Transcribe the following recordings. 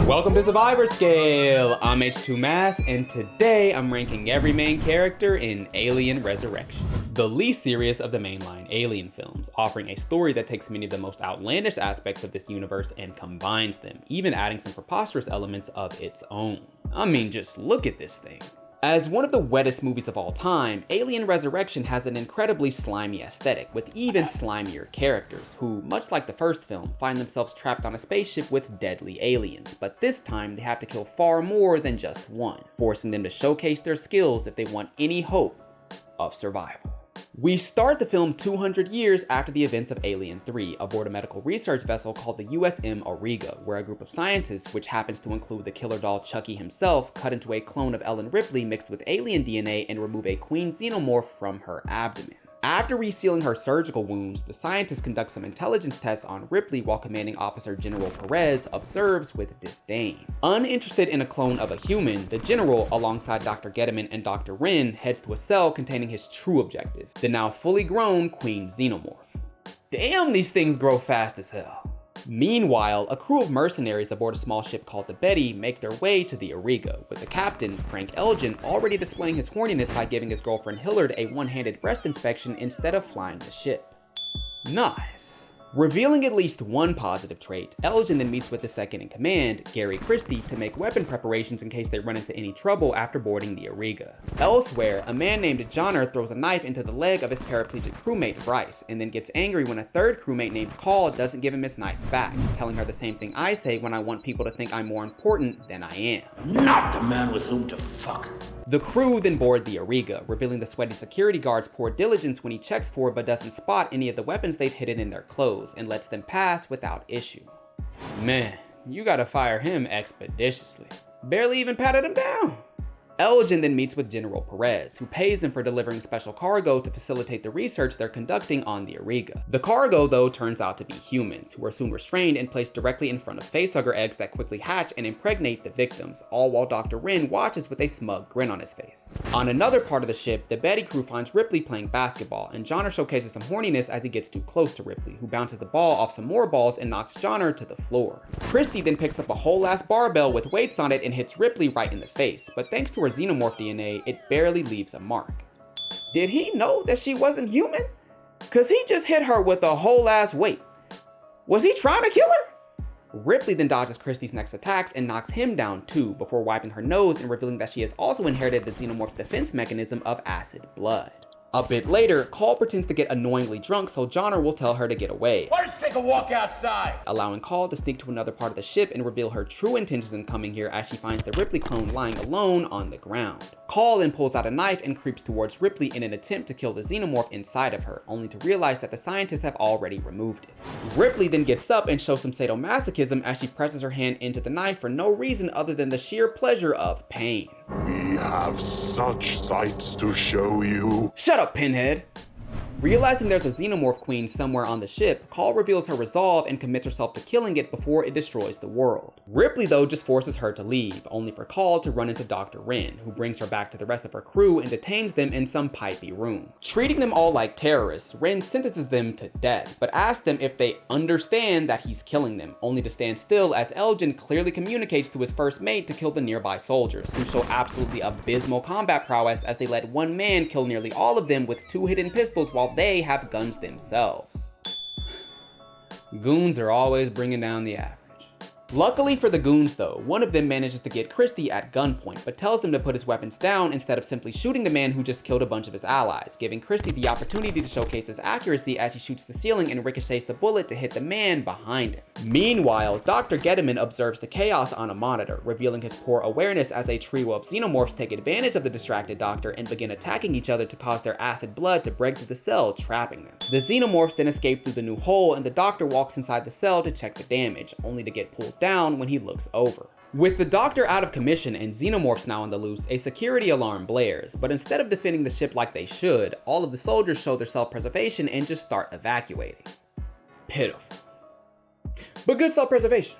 Welcome to Survivor Scale! I'm H2 Mass, and today I'm ranking every main character in Alien Resurrection. The least serious of the mainline Alien films, offering a story that takes many of the most outlandish aspects of this universe and combines them, even adding some preposterous elements of its own. I mean, just look at this thing. As one of the wettest movies of all time, Alien Resurrection has an incredibly slimy aesthetic, with even slimier characters, who, much like the first film, find themselves trapped on a spaceship with deadly aliens, but this time they have to kill far more than just one, forcing them to showcase their skills if they want any hope of survival. We start the film 200 years after the events of Alien 3, aboard a medical research vessel called the USM Auriga, where a group of scientists, which happens to include the killer doll Chucky himself, cut into a clone of Ellen Ripley mixed with alien DNA and remove a queen xenomorph from her abdomen. After resealing her surgical wounds, the scientists conduct some intelligence tests on Ripley while Commanding Officer General Perez observes with disdain. Uninterested in a clone of a human, the General, alongside Dr. Getterman and Dr. Wren, heads to a cell containing his true objective, the now fully grown Queen Xenomorph. Damn, these things grow fast as hell. Meanwhile, a crew of mercenaries aboard a small ship called the Betty make their way to the Auriga, with the captain, Frank Elgin, already displaying his horniness by giving his girlfriend Hillard a one-handed breast inspection instead of flying the ship. Nice. Revealing at least one positive trait, Elgin then meets with the second in command, Gary Christie, to make weapon preparations in case they run into any trouble after boarding the Auriga. Elsewhere, a man named Johnner throws a knife into the leg of his paraplegic crewmate Vriess, and then gets angry when a third crewmate named Call doesn't give him his knife back, telling her the same thing I say when I want people to think I'm more important than I am. Not the man with whom to fuck. The crew then board the Auriga, revealing the sweaty security guard's poor diligence when he checks for but doesn't spot any of the weapons they've hidden in their clothes, and lets them pass without issue. Man, you gotta fire him expeditiously. Barely even patted him down. Elgin then meets with General Perez, who pays him for delivering special cargo to facilitate the research they're conducting on the Auriga. The cargo, though, turns out to be humans, who are soon restrained and placed directly in front of facehugger eggs that quickly hatch and impregnate the victims, all while Dr. Wren watches with a smug grin on his face. On another part of the ship, the Betty crew finds Ripley playing basketball, and Johnner showcases some horniness as he gets too close to Ripley, who bounces the ball off some more balls and knocks Johnner to the floor. Christie then picks up a whole-ass barbell with weights on it and hits Ripley right in the face, but thanks to her xenomorph DNA, it barely leaves a mark. Did he know that she wasn't human? Cause he just hit her with a whole ass weight. Was he trying to kill her? Ripley then dodges Christie's next attacks and knocks him down too, before wiping her nose and revealing that she has also inherited the xenomorph's defense mechanism of acid blood. A bit later, Call pretends to get annoyingly drunk so Johnner will tell her to get away. Why don't you take a walk outside? Allowing Call to sneak to another part of the ship and reveal her true intentions in coming here as she finds the Ripley clone lying alone on the ground. Call then pulls out a knife and creeps towards Ripley in an attempt to kill the xenomorph inside of her, only to realize that the scientists have already removed it. Ripley then gets up and shows some sadomasochism as she presses her hand into the knife for no reason other than the sheer pleasure of pain. We have such sights to show you. Shut up, Pinhead! Realizing there's a xenomorph queen somewhere on the ship, Call reveals her resolve and commits herself to killing it before it destroys the world. Ripley, though, just forces her to leave, only for Call to run into Dr. Wren, who brings her back to the rest of her crew and detains them in some pipey room. Treating them all like terrorists, Wren sentences them to death, but asks them if they understand that he's killing them, only to stand still as Elgin clearly communicates to his first mate to kill the nearby soldiers, who show absolutely abysmal combat prowess as they let one man kill nearly all of them with 2 hidden pistols while they have guns themselves. Goons are always bringing down the average. Luckily for the goons though, one of them manages to get Christie at gunpoint, but tells him to put his weapons down instead of simply shooting the man who just killed a bunch of his allies, giving Christie the opportunity to showcase his accuracy as he shoots the ceiling and ricochets the bullet to hit the man behind him. Meanwhile, Dr. Getterman observes the chaos on a monitor, revealing his poor awareness as a trio of xenomorphs take advantage of the distracted doctor and begin attacking each other to cause their acid blood to break through the cell, trapping them. The xenomorphs then escape through the new hole, and the doctor walks inside the cell to check the damage, only to get pulled down when he looks over. With the doctor out of commission and xenomorphs now on the loose, a security alarm blares, but instead of defending the ship like they should, all of the soldiers show their self-preservation and just start evacuating. Pitiful. But good self-preservation.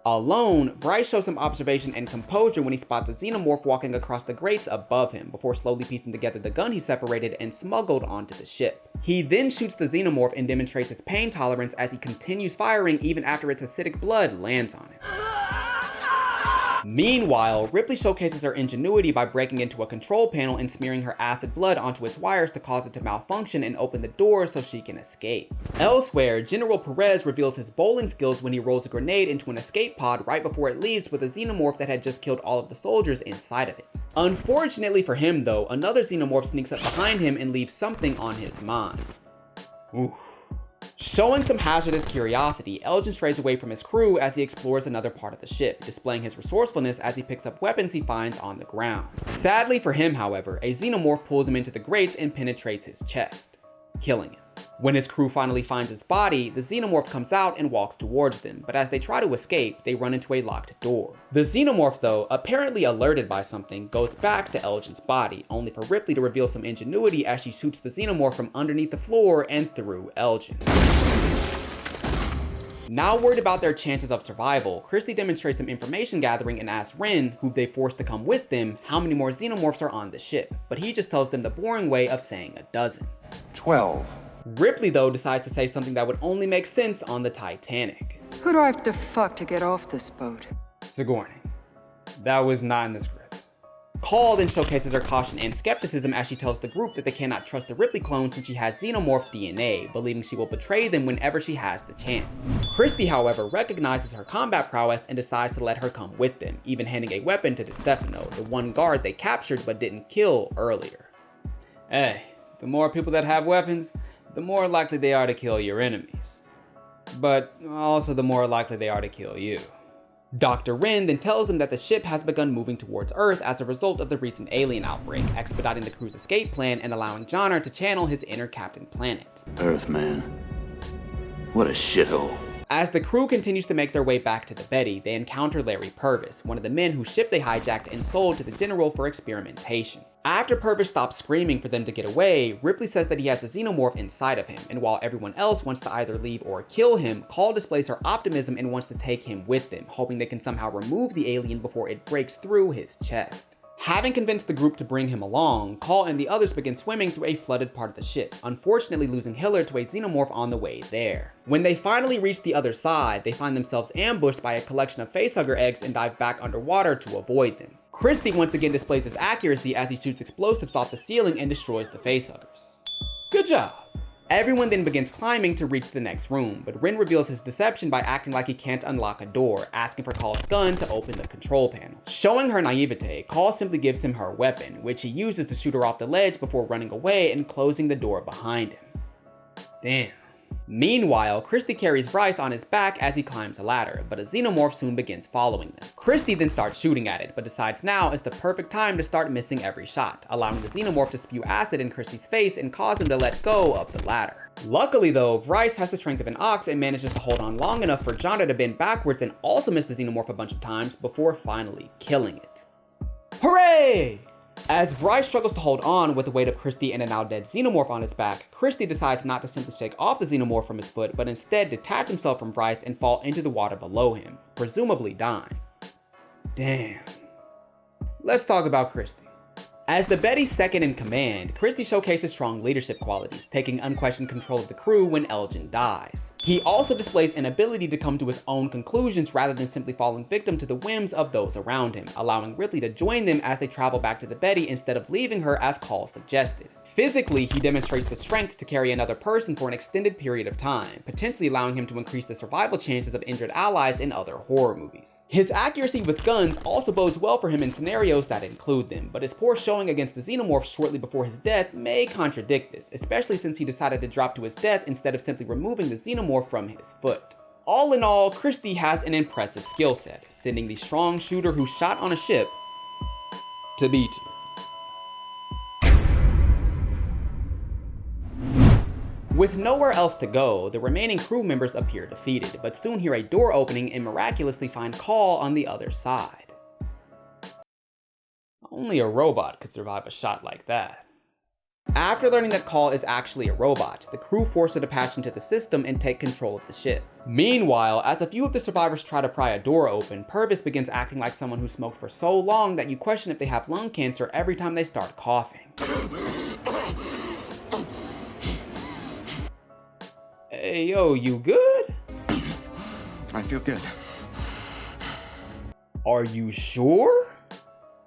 Alone, Vriess shows some observation and composure when he spots a xenomorph walking across the grates above him, before slowly piecing together the gun he separated and smuggled onto the ship. He then shoots the xenomorph and demonstrates his pain tolerance as he continues firing even after its acidic blood lands on him. Meanwhile, Ripley showcases her ingenuity by breaking into a control panel and smearing her acid blood onto its wires to cause it to malfunction and open the door so she can escape. Elsewhere, General Perez reveals his bowling skills when he rolls a grenade into an escape pod right before it leaves with a xenomorph that had just killed all of the soldiers inside of it. Unfortunately for him though, another xenomorph sneaks up behind him and leaves something on his mind. Oof. Showing some hazardous curiosity, Elgin strays away from his crew as he explores another part of the ship, displaying his resourcefulness as he picks up weapons he finds on the ground. Sadly for him, however, a xenomorph pulls him into the grates and penetrates his chest, killing him. When his crew finally finds his body, the xenomorph comes out and walks towards them, but as they try to escape, they run into a locked door. The xenomorph though, apparently alerted by something, goes back to Elgin's body, only for Ripley to reveal some ingenuity as she shoots the xenomorph from underneath the floor and through Elgin. Now worried about their chances of survival, Christie demonstrates some information gathering and asks Ren, who they forced to come with them, how many more xenomorphs are on the ship, but he just tells them the boring way of saying a dozen. 12. Ripley though decides to say something that would only make sense on the Titanic. Who do I have to fuck to get off this boat? Sigourney. That was not in the script. Call then showcases her caution and skepticism as she tells the group that they cannot trust the Ripley clone since she has xenomorph DNA, believing she will betray them whenever she has the chance. Christie, however, recognizes her combat prowess and decides to let her come with them, even handing a weapon to DeStefano, the one guard they captured but didn't kill earlier. Hey, the more people that have weapons, the more likely they are to kill your enemies. But also the more likely they are to kill you. Dr. Ren then tells them that the ship has begun moving towards Earth as a result of the recent alien outbreak, expediting the crew's escape plan and allowing Johnner to channel his inner Captain Planet. Earth, man. What a shithole. As the crew continues to make their way back to the Betty, they encounter Larry Purvis, one of the men whose ship they hijacked and sold to the General for experimentation. After Purvis stops screaming for them to get away, Ripley says that he has a xenomorph inside of him, and while everyone else wants to either leave or kill him, Call displays her optimism and wants to take him with them, hoping they can somehow remove the alien before it breaks through his chest. Having convinced the group to bring him along, Call and the others begin swimming through a flooded part of the ship, unfortunately losing Hillard to a xenomorph on the way there. When they finally reach the other side, they find themselves ambushed by a collection of facehugger eggs and dive back underwater to avoid them. Christie once again displays his accuracy as he shoots explosives off the ceiling and destroys the facehuggers. Good job. Everyone then begins climbing to reach the next room, but Ren reveals his deception by acting like he can't unlock a door, asking for Call's gun to open the control panel. Showing her naivete, Call simply gives him her weapon, which he uses to shoot her off the ledge before running away and closing the door behind him. Damn. Meanwhile, Christie carries Vriess on his back as he climbs a ladder, but a xenomorph soon begins following them. Christie then starts shooting at it, but decides now is the perfect time to start missing every shot, allowing the xenomorph to spew acid in Christie's face and cause him to let go of the ladder. Luckily though, Vriess has the strength of an ox and manages to hold on long enough for Johnner to bend backwards and also miss the xenomorph a bunch of times before finally killing it. Hooray! As Vriess struggles to hold on with the weight of Christie and a now dead xenomorph on his back, Christie decides not to simply shake off the xenomorph from his foot, but instead detach himself from Vriess and fall into the water below him, presumably dying. Damn. Let's talk about Christie. As the Betty's second in command, Christie showcases strong leadership qualities, taking unquestioned control of the crew when Elgin dies. He also displays an ability to come to his own conclusions rather than simply falling victim to the whims of those around him, allowing Ripley to join them as they travel back to the Betty instead of leaving her as Call suggested. Physically, he demonstrates the strength to carry another person for an extended period of time, potentially allowing him to increase the survival chances of injured allies in other horror movies. His accuracy with guns also bodes well for him in scenarios that include them, but his poor showing against the xenomorph shortly before his death may contradict this, especially since he decided to drop to his death instead of simply removing the xenomorph from his foot. All in all, Christie has an impressive skill set, sending the strong shooter who shot on a ship to B tier. With nowhere else to go, the remaining crew members appear defeated, but soon hear a door opening and miraculously find Call on the other side. Only a robot could survive a shot like that. After learning that Call is actually a robot, the crew force her to patch into the system and take control of the ship. Meanwhile, as a few of the survivors try to pry a door open, Purvis begins acting like someone who smoked for so long that you question if they have lung cancer every time they start coughing. Hey, yo, you good? I feel good. Are you sure?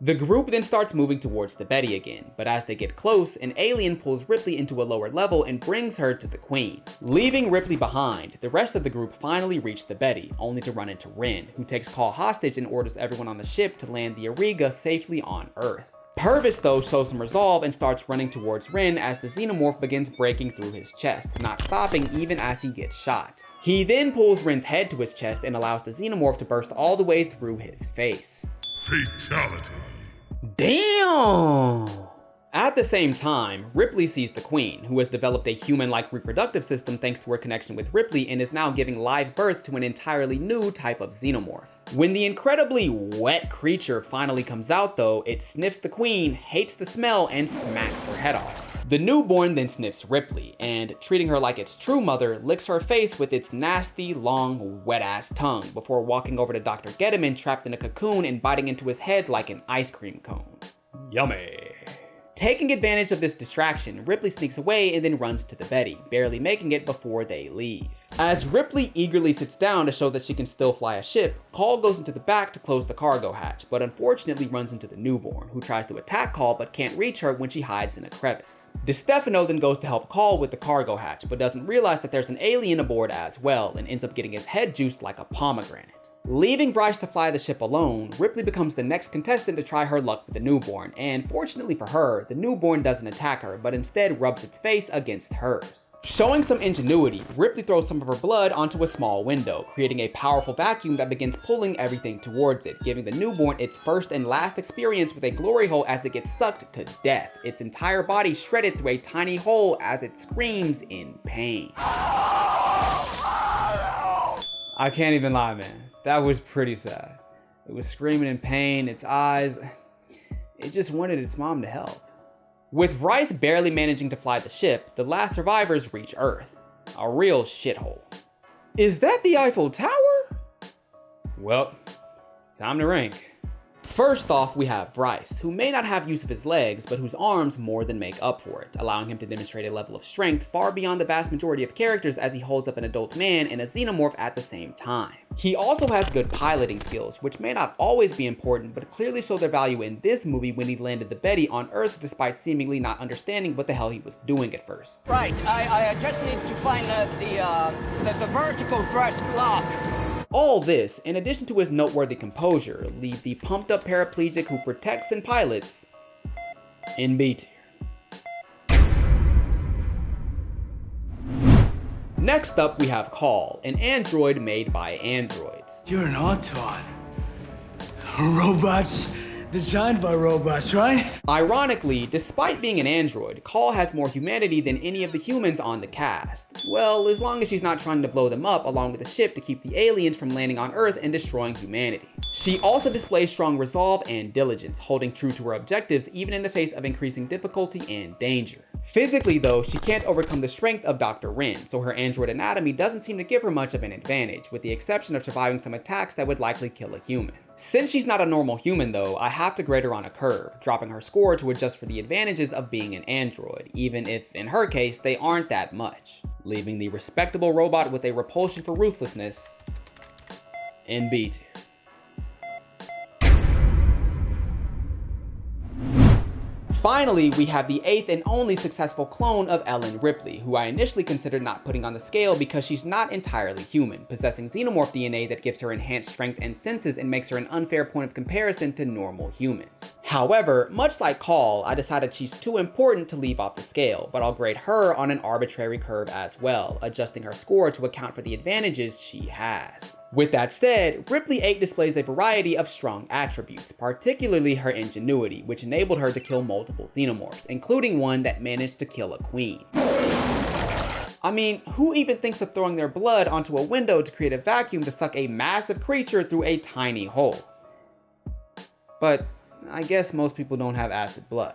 The group then starts moving towards the Betty again, but as they get close, an alien pulls Ripley into a lower level and brings her to the Queen. Leaving Ripley behind, the rest of the group finally reach the Betty, only to run into Ren, who takes Call hostage and orders everyone on the ship to land the Auriga safely on Earth. Purvis though shows some resolve and starts running towards Ren as the xenomorph begins breaking through his chest, not stopping even as he gets shot. He then pulls Ren's head to his chest and allows the xenomorph to burst all the way through his face. Fatality. Damn! At the same time, Ripley sees the Queen, who has developed a human-like reproductive system thanks to her connection with Ripley and is now giving live birth to an entirely new type of xenomorph. When the incredibly wet creature finally comes out though, it sniffs the Queen, hates the smell, and smacks her head off. The newborn then sniffs Ripley, and treating her like its true mother, licks her face with its nasty, long, wet-ass tongue before walking over to Dr. Getterman trapped in a cocoon and biting into his head like an ice cream cone. Yummy. Taking advantage of this distraction, Ripley sneaks away and then runs to the Betty, barely making it before they leave. As Ripley eagerly sits down to show that she can still fly a ship, Call goes into the back to close the cargo hatch, but unfortunately runs into the newborn, who tries to attack Call but can't reach her when she hides in a crevice. DeStefano then goes to help Call with the cargo hatch, but doesn't realize that there's an alien aboard as well, and ends up getting his head juiced like a pomegranate. Leaving Vriess to fly the ship alone, Ripley becomes the next contestant to try her luck with the newborn, and fortunately for her, the newborn doesn't attack her, but instead rubs its face against hers. Showing some ingenuity, Ripley throws some of her blood onto a small window, creating a powerful vacuum that begins pulling everything towards it, giving the newborn its first and last experience with a glory hole as it gets sucked to death, its entire body shredded through a tiny hole as it screams in pain. I can't even lie, man. That was pretty sad. It was screaming in pain, its eyes, it just wanted its mom to help. With Vriess barely managing to fly the ship, the last survivors reach Earth. A real shithole. Is that the Eiffel Tower? Well, time to rank. First off, we have Vriess, who may not have use of his legs, but whose arms more than make up for it, allowing him to demonstrate a level of strength far beyond the vast majority of characters as he holds up an adult man and a xenomorph at the same time. He also has good piloting skills, which may not always be important, but clearly show their value in this movie when he landed the Betty on Earth despite seemingly not understanding what the hell he was doing at first. Right, I just need to find the vertical thrust lock. All this, in addition to his noteworthy composure, leave the pumped up paraplegic who protects and pilots in B tier. Next up, we have Call, an android made by androids. You're an autot. Robots designed by robots, right? Ironically, despite being an android, Call has more humanity than any of the humans on the cast. Well, as long as she's not trying to blow them up along with the ship to keep the aliens from landing on Earth and destroying humanity. She also displays strong resolve and diligence, holding true to her objectives even in the face of increasing difficulty and danger. Physically though, she can't overcome the strength of Dr. Ren, so her android anatomy doesn't seem to give her much of an advantage, with the exception of surviving some attacks that would likely kill a human. Since she's not a normal human though, I have to grade her on a curve, dropping her score to adjust for the advantages of being an android, even if in her case they aren't that much, leaving the respectable robot with a repulsion for ruthlessness in B tier. Finally, we have the 8th and only successful clone of Ellen Ripley, who I initially considered not putting on the scale because she's not entirely human, possessing xenomorph DNA that gives her enhanced strength and senses and makes her an unfair point of comparison to normal humans. However, much like Call, I decided she's too important to leave off the scale, but I'll grade her on an arbitrary curve as well, adjusting her score to account for the advantages she has. With that said, Ripley 8 displays a variety of strong attributes, particularly her ingenuity, which enabled her to kill multiple xenomorphs, including one that managed to kill a queen. I mean, who even thinks of throwing their blood onto a window to create a vacuum to suck a massive creature through a tiny hole? But I guess most people don't have acid blood.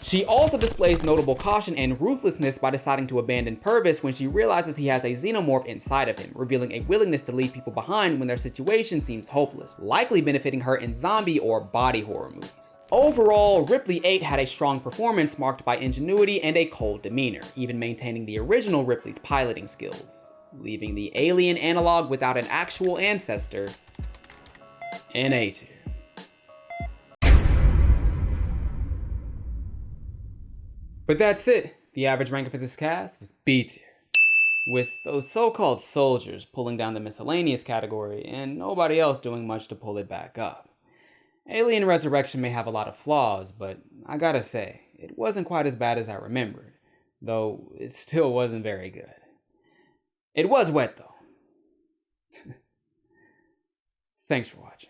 She also displays notable caution and ruthlessness by deciding to abandon Purvis when she realizes he has a xenomorph inside of him, revealing a willingness to leave people behind when their situation seems hopeless, likely benefiting her in zombie or body horror movies. Overall, Ripley 8 had a strong performance marked by ingenuity and a cold demeanor, even maintaining the original Ripley's piloting skills, leaving the alien analog without an actual ancestor in A tier. But that's it. The average ranking for this cast was B tier, with those so-called soldiers pulling down the miscellaneous category and nobody else doing much to pull it back up. Alien Resurrection may have a lot of flaws, but I gotta say, it wasn't quite as bad as I remembered, though it still wasn't very good. It was wet though. Thanks for watching.